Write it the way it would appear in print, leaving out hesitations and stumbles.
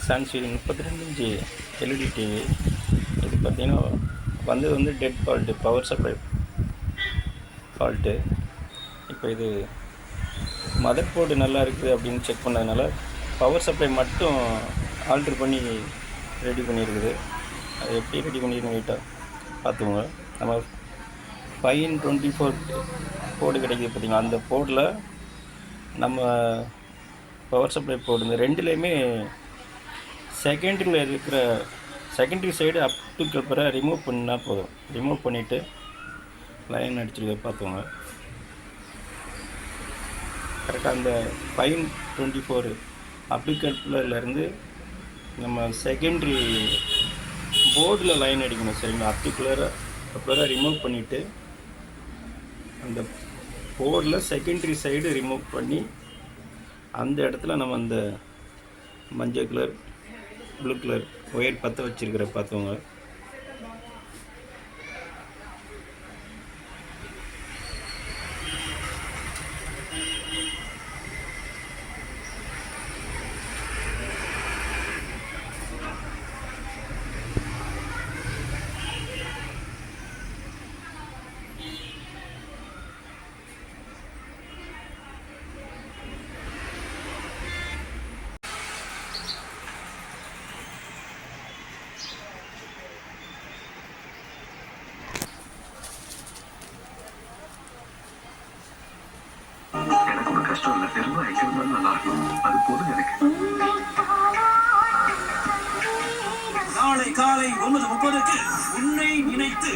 Samsung 32 inch LED TV. இது பார்த்திங்கன்னா வந்தது dead fault, power supply fault. இப்போ இது மதர் போர்டு நல்லா இருக்குது அப்படின்னு செக் பண்ணதுனால பவர் சப்ளை மட்டும் ஆல்ட்ரு பண்ணி ரெடி பண்ணியிருக்குது. அது எப்படி ரெடி பண்ணியிருக்கோம் நீட்டாக பார்த்துக்கோங்க. நம்ம 524 போர்டு கிடைக்கிது பார்த்திங்களா, அந்த போர்டில் நம்ம பவர் சப்ளை போர்டு இந்த ரெண்டுலேயுமே செகண்டரியில் இருக்கிற செகண்டரி சைடு அப் டு கல்பரை ரிமூவ் பண்ணால் போதும். ரிமூவ் பண்ணிவிட்டு லைன் அடிச்சிருக்க பார்த்துக்கோங்க. கரெக்டாக அந்த 524 அப்டிகல்பர்லேருந்து நம்ம செகண்டரி போர்டில் லைன் அடிக்கணும். சரிங்களா, அப்டிகுலராக ரிமூவ் பண்ணிவிட்டு அந்த போர்டில் செகண்டரி சைடு ரிமூவ் பண்ணி அந்த இடத்துல நம்ம அந்த மஞ்சள் கலர் ப்ளூ கலர் ஒயர் பற்ற வச்சுருக்கிற பார்த்துக்கோங்க. கஷ்டம் இல்லை, பெருமை ஐக்கியம் நல்லா இருக்கும். அது போதும் எனக்கு. நாளை காலை 9:30 உன்னை நினைத்து